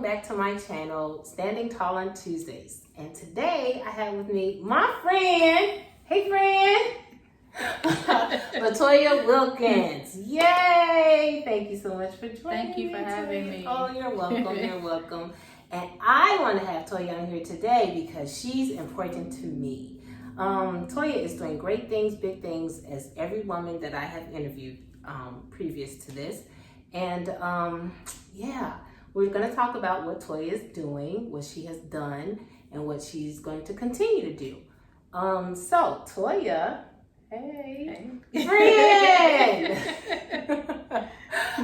welcome back to my channel, Standing Tall on Tuesdays. And today I have with me my friend, hey friend, LaToya Wilkins. Yay! Thank you so much for joining me. Thank you for having me. Oh, you're welcome, you're welcome. And I want to have Toya on here today because she's important to me. Toya is doing great things, big things, as every woman that I have interviewed previous to this. And yeah, we're going to talk about what Toya is doing, what she has done, and what she's going to continue to do. So Toya, hey. Friend!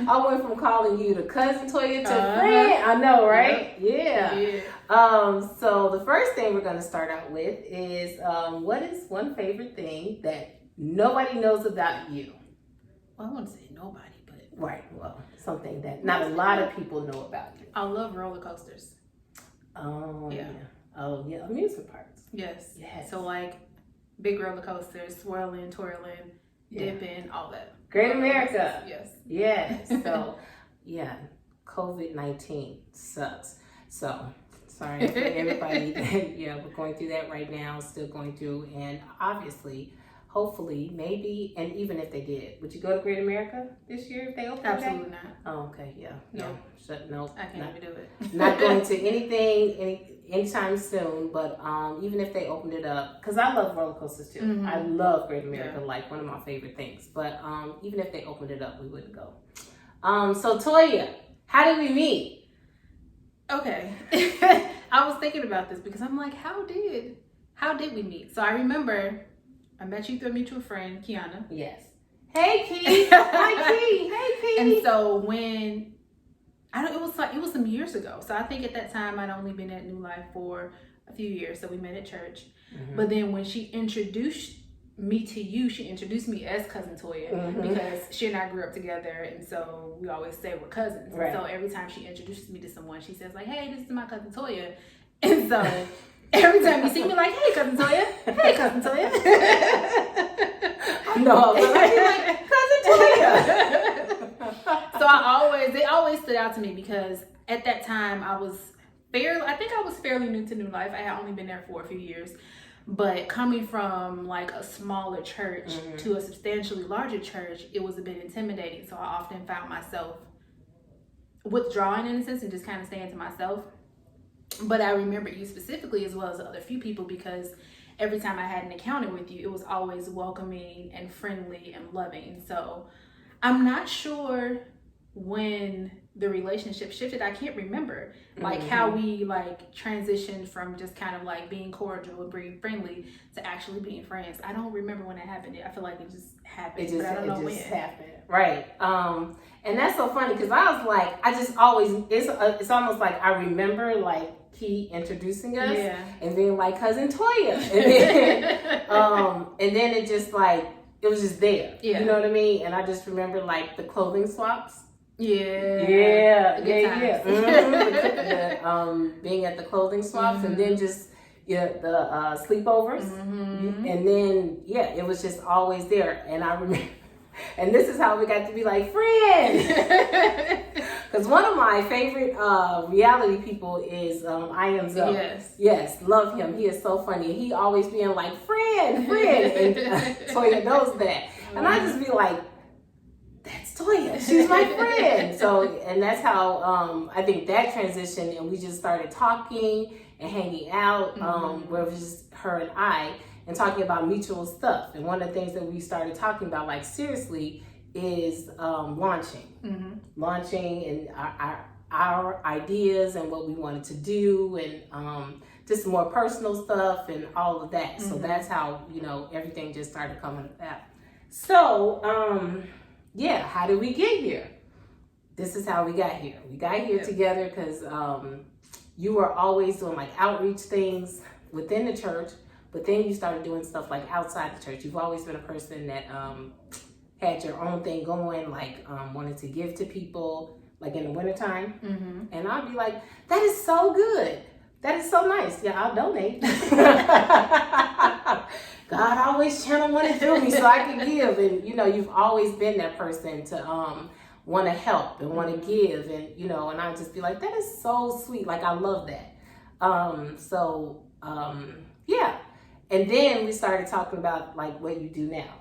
I went from calling you the cousin Toya to friend. I know, right? Yeah. So the first thing we're going to start out with is what is one favorite thing that nobody knows about you? Well, I wouldn't say nobody, but right. Well, something that not a lot of people know about you. I love roller coasters. Oh yeah. Oh yeah, amusement parks. Yes. So like big roller coasters, swirling, twirling, dipping, all that. Great America. Yes. Yes. So yeah, COVID-19 sucks. So sorry for everybody. Yeah, we're going through that right now. Still going through, and obviously. Hopefully, maybe, and even if they did, would you go to Great America this year if they opened it? Absolutely not. Oh, okay, yeah. No. No. I can't even do it. Not going to anytime soon, but even if they opened it up, because I love roller coasters too. Mm-hmm. I love Great America, like one of my favorite things. But even if they opened it up, we wouldn't go. So Toya, how did we meet? Okay. I was thinking about this because I'm like, how did we meet? So I remember I met you through a mutual friend, Kiana. Yes. Hey, Key. Hi, Key. Hey, Key. And so when it was some years ago. So I think at that time I'd only been at New Life for a few years. So we met at church. Mm-hmm. But then when she introduced me to you, she introduced me as cousin Toya because she and I grew up together, and so we always say we're cousins. Right. So every time she introduces me to someone, she says like, "Hey, this is my cousin Toya," and so. Every time you see me, like, hey, cousin Toya. Hey, cousin Toya. No, but I be like, cousin Toya. So they always stood out to me because at that time I was fairly new to New Life. I had only been there for a few years. But coming from like a smaller church to a substantially larger church, it was a bit intimidating. So I often found myself withdrawing in a sense and just kind of staying to myself. But I remember you specifically as well as other few people because every time I had an encounter with you, it was always welcoming and friendly and loving. So I'm not sure when the relationship shifted. I can't remember like how we like transitioned from just kind of like being cordial and being friendly to actually being friends. I don't remember when it happened. I feel like it just happened, but I don't know when. It just happened. Right. And that's so funny because I was like, it's almost like I remember like he introducing us and then like cousin Toya. And then it just like, it was just there. Yeah. You know what I mean? And I just remember like the clothing swaps. Yeah. Being at the clothing swaps and then just the sleepovers. And then, it was just always there. And I remember, and this is how we got to be like friends. Because one of my favorite reality people is I Am Zoe. Yes, love him. He is so funny. He always being like, friend. And Toya knows that. And I just be like, that's Toya. She's my friend. So, and that's how I think that transition, and we just started talking and hanging out, where it was just her and I, and talking about mutual stuff. And one of the things that we started talking about, like seriously, is launching and our ideas and what we wanted to do, and just more personal stuff and all of that. So that's how everything just started coming about. So how did we get here? This is how we got here. We got here together because you were always doing like outreach things within the church, but then you started doing stuff like outside the church. You've always been a person that had your own thing going, like wanted to give to people, like in the wintertime. And I'd be like, that is so good. That is so nice. Yeah, I'll donate. God always channel money through me so I can give. And you've always been that person to want to help and want to give, and you know, and I just be like, that is so sweet. Like I love that. Yeah. And then we started talking about like what you do now,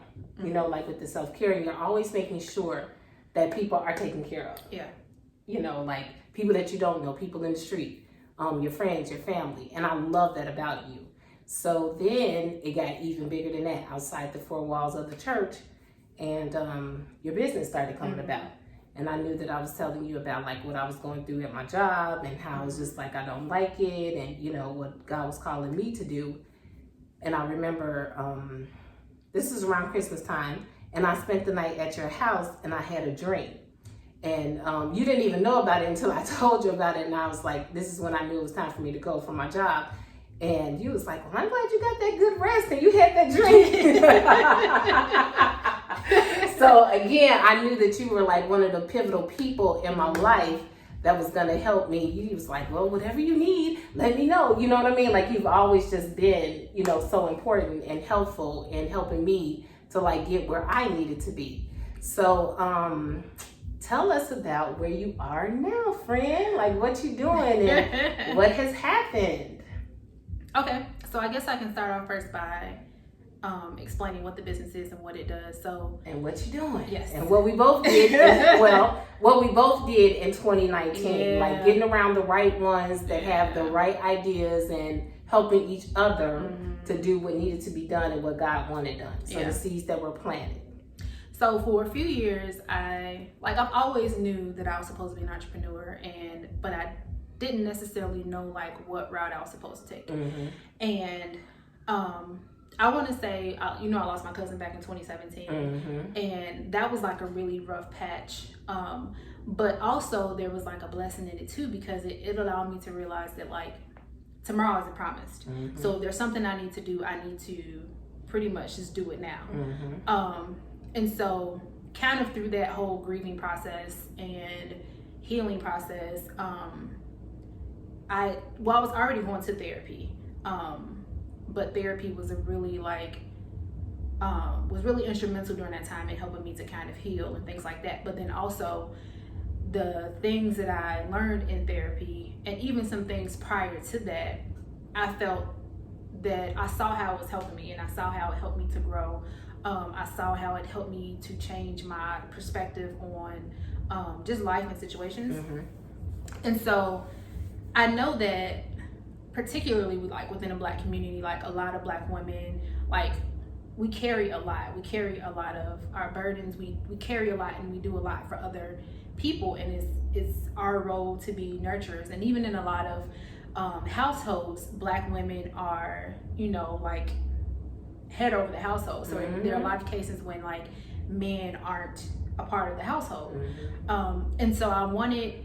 you know, like with the self-care, and you're always making sure that people are taken care of. Yeah. You know, like people that you don't know, people in the street, your friends, your family. And I love that about you. So then it got even bigger than that outside the four walls of the church, and your business started coming about. And I knew that I was telling you about like what I was going through at my job and how I was just like, I don't like it, and you know, what God was calling me to do. And I remember this is around Christmas time, and I spent the night at your house, and I had a dream. And you didn't even know about it until I told you about it, and I was like, this is when I knew it was time for me to go from my job. And you was like, well, I'm glad you got that good rest and you had that dream. So again, I knew that you were like one of the pivotal people in my life that was going to help me. You was like, well, whatever you need, let me know. You know what I mean? Like you've always just been, you know, so important and helpful in helping me to like get where I needed to be. So tell us about where you are now, friend. Like what you doing and what has happened. Okay, so I guess I can start off first by explaining what the business is and what it does. So and what you doing? Yes. And what we both did what we both did in 2019, like getting around the right ones that have the right ideas and helping each other to do what needed to be done and what God wanted done. So the seeds that were planted. So for a few years, I've always knew that I was supposed to be an entrepreneur, but I didn't necessarily know like what route I was supposed to take. And I want to say, you know, I lost my cousin back in 2017, and that was like a really rough patch. But also there was like a blessing in it too, because it allowed me to realize that like tomorrow isn't promised. So if there's something I need to do, I need to pretty much just do it now. And so kind of through that whole grieving process and healing process, I was already going to therapy, but therapy was really instrumental during that time in helping me to kind of heal and things like that. But then also the things that I learned in therapy, and even some things prior to that, I felt that I saw how it was helping me, and I saw how it helped me to grow. I saw how it helped me to change my perspective on just life and situations. And so I know that particularly within a Black community, like a lot of Black women, like we carry a lot. We carry a lot of our burdens. We carry a lot, and we do a lot for other people. And it's our role to be nurturers. And even in a lot of households, Black women are, you know, like head over the household. So there are a lot of cases when like men aren't a part of the household. And so I wanted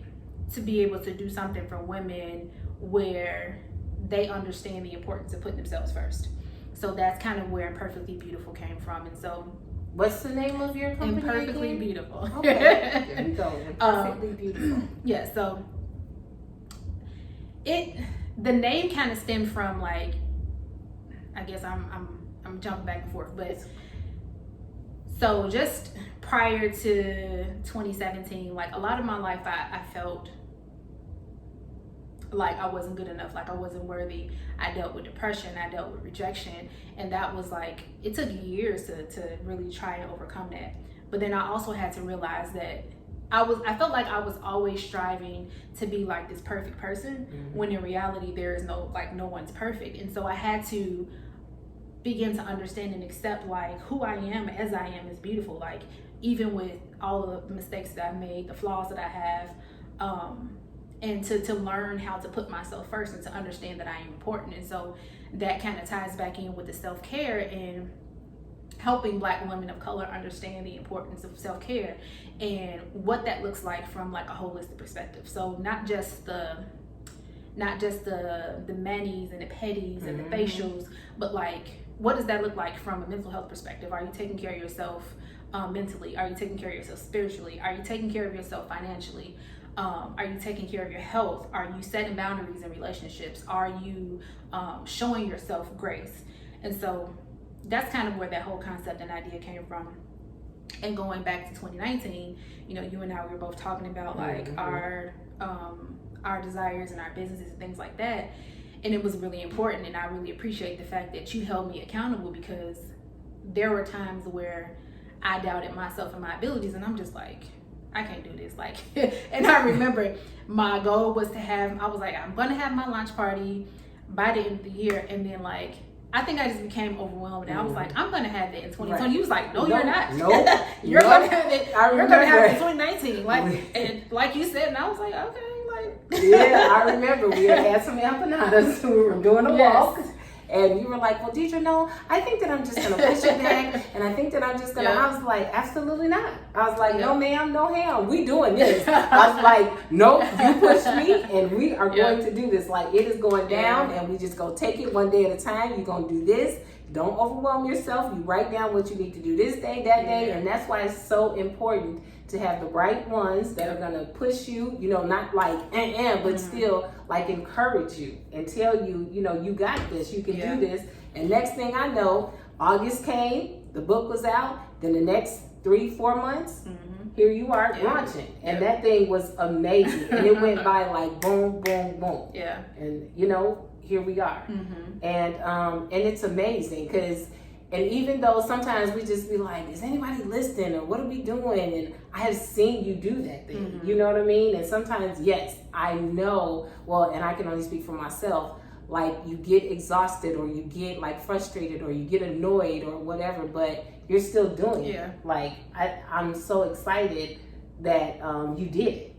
to be able to do something for women where they understand the importance of putting themselves first. So that's kind of where Imperfectly Beautiful came from. And so what's the name of your company? Imperfectly Beautiful. Okay, there we go. Imperfectly Beautiful. Yeah, so the name kind of stemmed from like, I guess I'm jumping back and forth, but so just prior to 2017, like a lot of my life I felt like I wasn't good enough, like I wasn't worthy. I dealt with depression, I dealt with rejection, and that was like, it took years to really try and overcome that. But then I also had to realize that I felt like I was always striving to be like this perfect person, when in reality there is no one's perfect. And so I had to begin to understand and accept like who I am as I am is beautiful, like even with all of the mistakes that I made, the flaws that I have, and to learn how to put myself first and to understand that I am important. And so that kind of ties back in with the self-care and helping Black women of color understand the importance of self-care and what that looks like from like a holistic perspective. So not just the manis and the petties and the facials, but like what does that look like from a mental health perspective? Are you taking care of yourself mentally? Are you taking care of yourself spiritually? Are you taking care of yourself financially? Are you taking care of your health? Are you setting boundaries in relationships? Are you showing yourself grace? And so that's kind of where that whole concept and idea came from. And going back to 2019, you know, you and I, we were both talking about like our desires and our businesses and things like that. And it was really important, and I really appreciate the fact that you held me accountable, because there were times where I doubted myself and my abilities, and I'm just like, I can't do this. Like, and I remember my goal was I was like, I'm gonna have my launch party by the end of the year, and then like, I think I just became overwhelmed, and I was like, I'm gonna have it in 2020. Right. You was like, no, you're not. Nope. You're gonna have it. You're gonna have it in 2019. Like, and like you said, and I was like, okay. Yeah, I remember we had some empanadas. We were doing a walk, and you were like, well, Deidre, no, I think that I'm just going to push it back, and I think that I'm just going to, I was like, absolutely not. I was like, no, ma'am, no, ham, we doing this. I was like, nope, you pushed me, and we are going to do this. Like, it is going down, and we just go take it one day at a time. You're going to do this. Don't overwhelm yourself. You write down what you need to do this day, that day, and that's why it's so important to have the right ones that are gonna push you, you know, not like but still like encourage you and tell you, you know, you got this, you can do this. And next thing I know, August came, the book was out, then the next 3-4 months, here you are launching. And that thing was amazing. And it went by like boom, boom, boom. Yeah. And you know, here we are. And it's amazing because, and even though sometimes we just be like, is anybody listening, or what are we doing? And I have seen you do that thing, you know what I mean? And sometimes, yes, I know, well, and I can only speak for myself, like you get exhausted, or you get like frustrated, or you get annoyed, or whatever, but you're still doing it. Like, I'm so excited that you did it.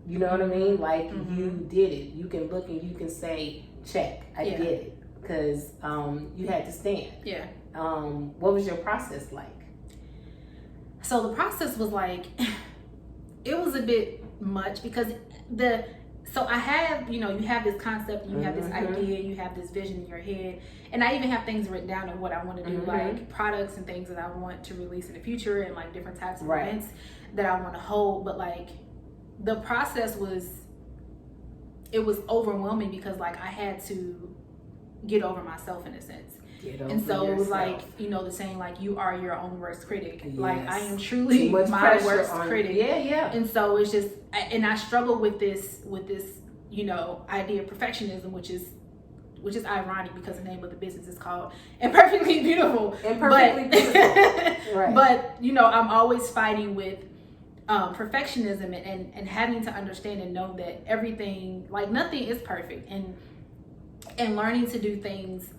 You know what I mean? Like, you did it. You can look and you can say, check, I did it. Because you had to stand. What was your process like? So the process was like, it was a bit much, because so I have, you know, you have this concept, and you have this idea, you have this vision in your head, and I even have things written down of what I want to do, like products and things that I want to release in the future, and like different types of events that I want to hold. But like, the process was overwhelming, because like I had to get over myself in a sense. And so it was like, you know, the saying, like, you are your own worst critic. Like, I am truly my worst critic. And so it's just, and I struggle with this, you know, idea of perfectionism, which is ironic, because the name of the business is called Imperfectly Beautiful. But you know, I'm always fighting with perfectionism, and having to understand and know that everything, like, nothing is perfect, and learning to do things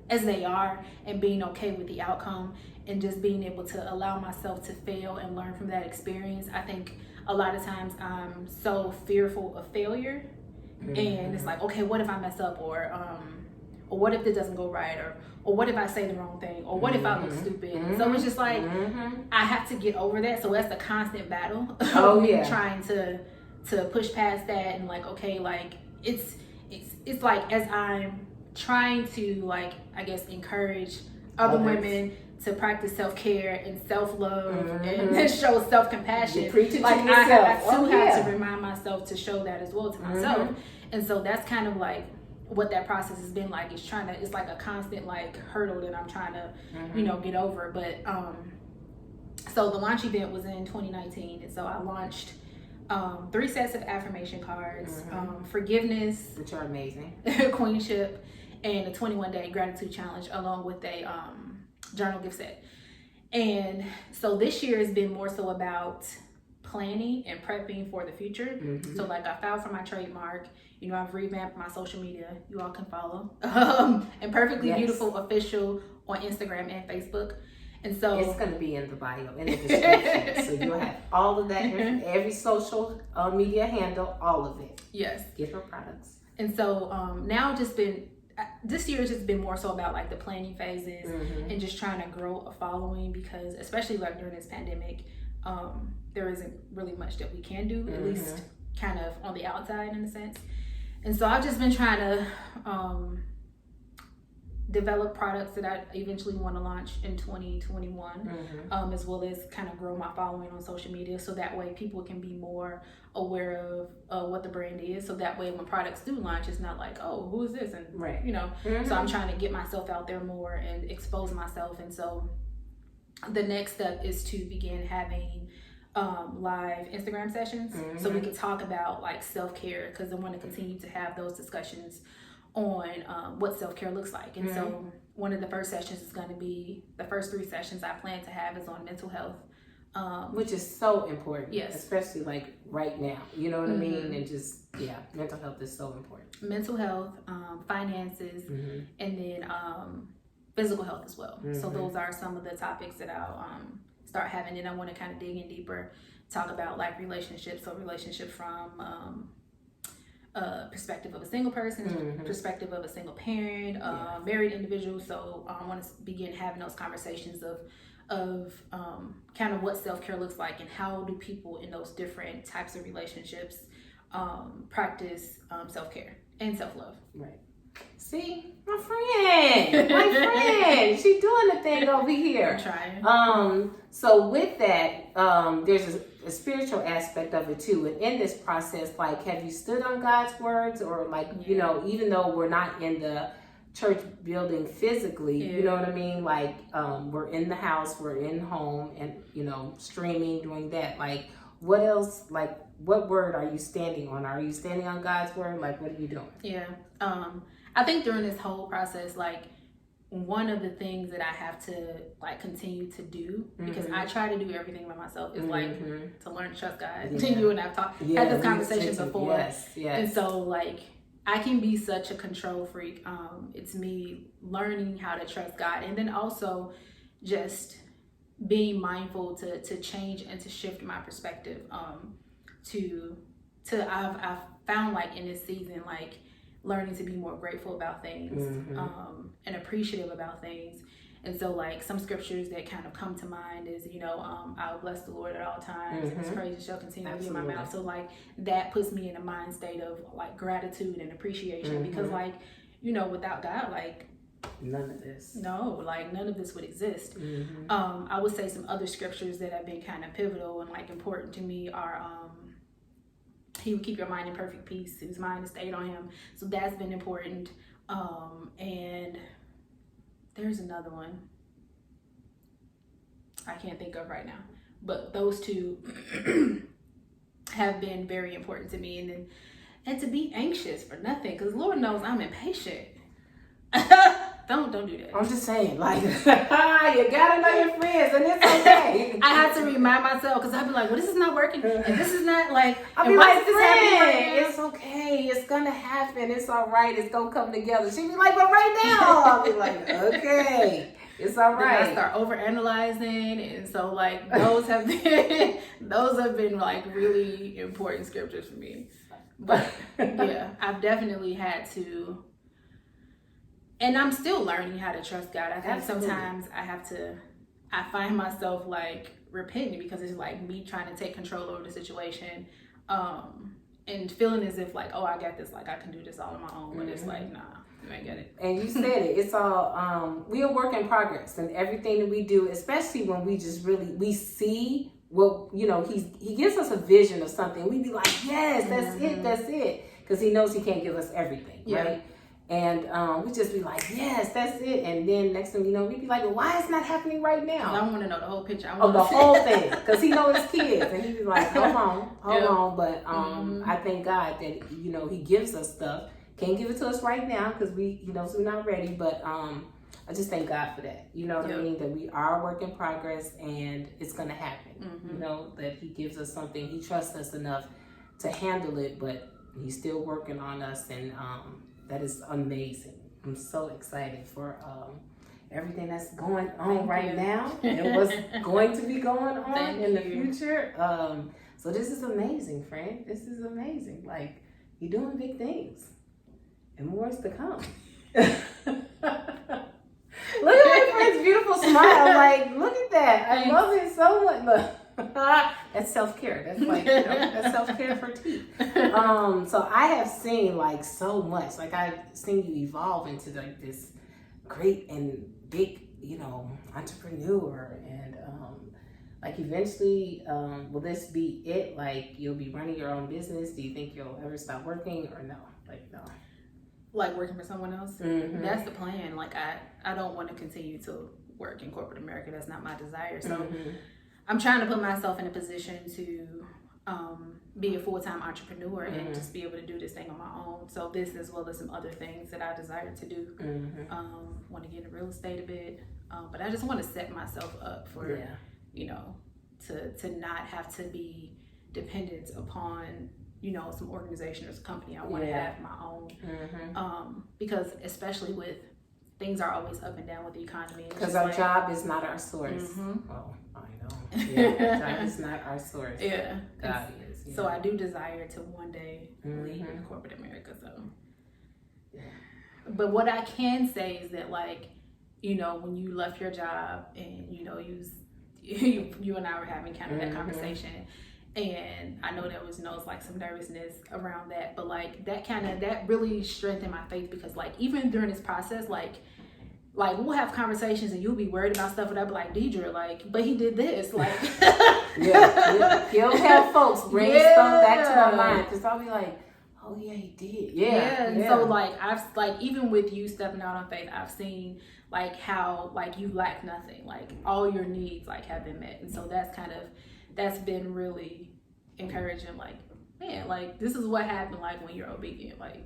as they are, and being okay with the outcome, and just being able to allow myself to fail and learn from that experience. I think a lot of times I'm so fearful of failure, and it's like, okay, what if I mess up, or what if this doesn't go right, or what if I say the wrong thing, or what if I look stupid? So it's just like, I have to get over that. So that's a constant battle of me trying to push past that, and like, okay, like it's like, as I'm trying to, like, I guess, encourage other women to practice self-care and self-love and show self-compassion. Like, I have to remind myself to show that as well to myself. And so that's kind of like what that process has been like. It's like a constant like hurdle that I'm trying to, you know, get over. But so the launch event was in 2019, and so I launched 3 sets of affirmation cards, forgiveness, which are amazing, queenship, and a 21-day gratitude challenge, along with a journal gift set. And so this year has been more so about planning and prepping for the future. So like, I filed for my trademark. You know, I've revamped my social media. You all can follow Imperfectly Beautiful Official on Instagram and Facebook. And so it's going to be in the bio, in the description. So you'll have all of that, every social media handle, all of it. Yes. Get her products. And so now this year has just been more so about like the planning phases and just trying to grow a following, because especially like during this pandemic, there isn't really much that we can do, at least kind of on the outside in a sense. And so I've just been trying to develop products that I eventually want to launch in 2021, as well as kind of grow my following on social media, so that way people can be more aware of what the brand is, so that way when products do launch, it's not like, oh, who is this? And you know, so I'm trying to get myself out there more and expose myself. And so the next step is to begin having live Instagram sessions, so we can talk about like self-care, because I want to continue to have those discussions on what self-care looks like. And so one of the first sessions is going to be, the first 3 sessions I plan to have is on mental health, which is so important. Yes, especially like right now, you know what I mean? And just mental health is so important. Mental health, finances, and then physical health as well. So those are some of the topics that I'll start having. And I want to kind of dig in deeper, talk about like relationships. So relationships from perspective of a single person, perspective of a single parent, married individual. So I want to begin having those conversations of kind of what self-care looks like, and how do people in those different types of relationships practice self-care and self-love. Right. See, my friend, she doing the thing over here. I'm trying. So with that, there's a spiritual aspect of it too. And in this process, like, have you stood on God's words, or like, you know, even though we're not in the church building physically, you know what I mean? Like, we're in the house, we're in home, and, you know, streaming, doing that. Like, what else, like, what word are you standing on? Are you standing on God's word? Like, what are you doing? Yeah. I think during this whole process, like, one of the things that I have to like continue to do, because I try to do everything by myself, is like to learn to trust God. You and I've had this conversation before. Yes. And so like, I can be such a control freak. It's me learning how to trust God, and then also just being mindful to change and to shift my perspective. I've found like in this season, like, learning to be more grateful about things, and appreciative about things. And so like some scriptures that kind of come to mind is, you know, I'll bless the Lord at all times, and his praise shall continue to be in my mouth. So like that puts me in a mind state of like gratitude and appreciation, because like, you know, without God, like none of this would exist. I would say some other scriptures that have been kind of pivotal and like important to me are He will keep your mind in perfect peace whose mind is stayed on him. So that's been important. And there's another one I can't think of right now, but those two have been very important to me. And to be anxious for nothing, because Lord knows I'm impatient. Don't do that. I'm just saying, like, you gotta know your friends, and it's okay. I had to remind myself, because I'd be like, well, this is not working, and this is not like, I'll be like, friend, it's okay, it's gonna happen, it's all right, it's gonna come together. She'd be like, but right now, I'll be like, okay, it's all right. Then I start overanalyzing, and so like those have been like really important scriptures for me. But yeah, I've definitely had to. And I'm still learning how to trust God. I think sometimes I find myself like repenting, because it's like me trying to take control over the situation, and feeling as if like, oh, I got this, like I can do this all on my own. But it's like, nah, you ain't get it. And you said it. It's all, we are work in progress, and everything that we do, especially when we just we see what, you know, he gives us a vision of something. We be like, yes, that's it. Because he knows he can't give us everything, right? And we just be like, yes, that's it. And then next thing you know, we be like, well, why is it not happening right now? I want to know the whole picture. The whole thing. Because he knows his kids. And he be like, hold on. But I thank God that, you know, he gives us stuff. Can't give it to us right now because so we're not ready. But I just thank God for that. You know what I mean? That we are a work in progress, and it's going to happen. You know, that he gives us something. He trusts us enough to handle it, but he's still working on us. And that is amazing. I'm so excited for everything that's going on right now and what's going to be going on in the future. So this is amazing, friend. This is amazing. Like, you're doing big things, and more is to come. Look at my friend's beautiful smile. Like, look at that. I love it so much. Look. That's self-care. That's like, that's self-care for teeth. So I have seen like so much. Like, I've seen you evolve into like this great and big, entrepreneur. And like, eventually, will this be it? Like, you'll be running your own business? Do you think you'll ever stop working, or no? Like, no. Like working for someone else? That's the plan. Like, I don't want to continue to work in corporate America. That's not my desire. So I'm trying to put myself in a position to be a full-time entrepreneur and just be able to do this thing on my own. So this, as well as some other things that I desire to do. Want to get into real estate a bit, but I just want to set myself up for, you know, to not have to be dependent upon, you know, some organization or some company. I want to have my own, because especially with things are always up and down with the economy. Because our job is not our source. Oh, I know. Yeah, our job is not our source. God is. Yeah. So I do desire to one day leave in corporate America. So, but what I can say is that, like, you know, when you left your job and, you know, you and I were having kind of that conversation, and I know there was, you know, like some nervousness around that, but like that really strengthened my faith, because like even during this process, like we'll have conversations and you'll be worried about stuff, and I'll be like, Deidre, like, but he did this, like, he'll have folks bring stuff back to my mind, because I'll be like, oh yeah, he did, and so like I've like, even with you stepping out on faith, I've seen like how like you lack nothing, like all your needs like have been met, and so that's been really encouraging. Like, man, like this is what happened like when you're obedient, like.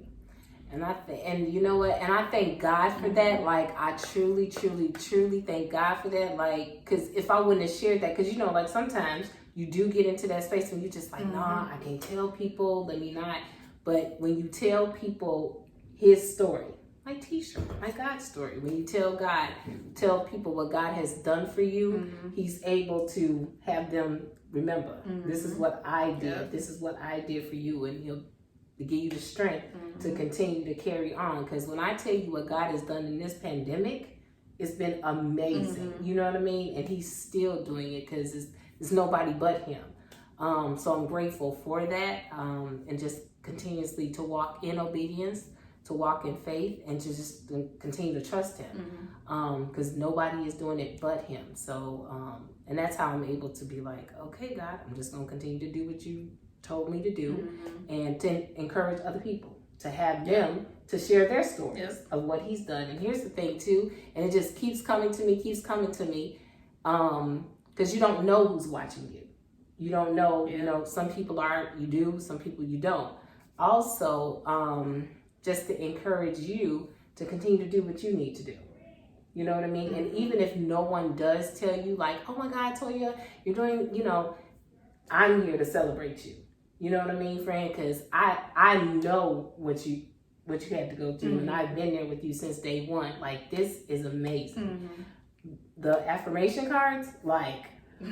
And you know what? And I thank God for that. Like, I truly, truly, truly thank God for that. Like, because if I wouldn't have shared that, because, you know, like sometimes you do get into that space when you just like, nah, I can't tell people, let me not. But when you tell people his story, like Tisha, my God's story, when you tell people what God has done for you, he's able to have them remember, this is what I did, this is what I did for you, and he'll give you the strength to continue to carry on. Because when I tell you what God has done in this pandemic, it's been amazing. You know what I mean? And he's still doing it, because it's nobody but him. So I'm grateful for that, and just continuously to walk in obedience, to walk in faith, and to just continue to trust him, because nobody is doing it but him. So and that's how I'm able to be like, okay, God, I'm just going to continue to do what you told me to do, and to encourage other people, to have them to share their stories of what he's done. And here's the thing too, and it just keeps coming to me, because you don't know who's watching you. You don't know, you know, some people you do, some people you don't. Also, just to encourage you to continue to do what you need to do. You know what I mean? And even if no one does tell you, like, oh my God, Toya, you're doing, you know, I'm here to celebrate you. You know what I mean, friend? Because I know what you had to go through, and I've been there with you since day one. Like, this is amazing. The affirmation cards, like,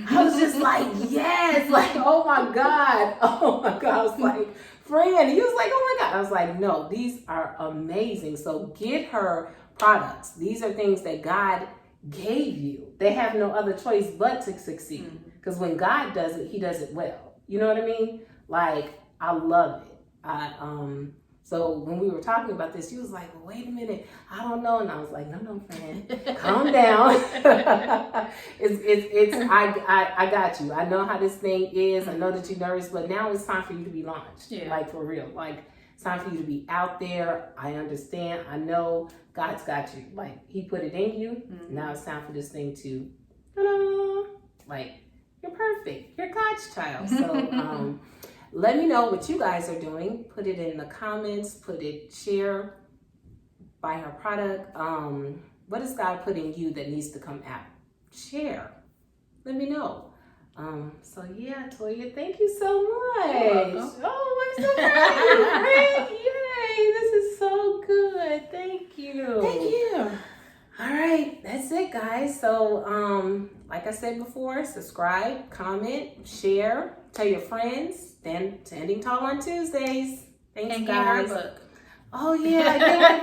I was just like, yes, like, oh my God. I was like, friend, he was like, oh my God. I was like, no, these are amazing. So get her products. These are things that God gave you. They have no other choice but to succeed. Because when God does it, he does it well. You know what I mean? Like, I love it. So when we were talking about this, she was like, well, wait a minute, I don't know. And I was like, no, friend, calm down. I got you. I know how this thing is. I know that you're nervous, but now it's time for you to be launched. Like, for real. Like, it's time for you to be out there. I understand. I know God's got you. Like, he put it in you. Now it's time for this thing to, ta-da, like, you're perfect. You're God's child. So, let me know what you guys are doing. Put it in the comments. Share, buy her product. What is God put in you that needs to come out? Share. Let me know. So yeah, Toya, thank you so much. Oh, I'm so proud of you. Yay, this is so good. Thank you. Thank you. All right, that's it, guys. So, like I said before, subscribe, comment, share, tell your friends. Then Standing Tall on Tuesdays. Thanks, and guys. Get her book. Oh yeah, I did my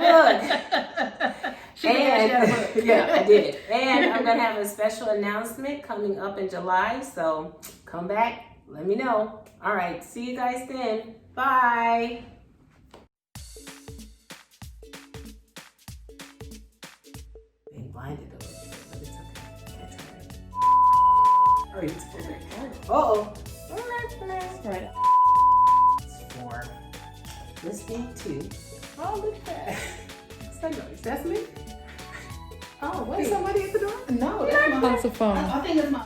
book. She did have a book. Yeah, I did. And I'm gonna have a special announcement coming up in July. So come back, let me know. All right, see you guys then. Bye. Being blinded over here, but it's okay. That's all right. All right, it's over. Uh-oh. Right. It's for listening to. Oh, look at that. What's that noise? That's me? Oh, wait, somebody at the door? No, that's my That's a phone. I think it's my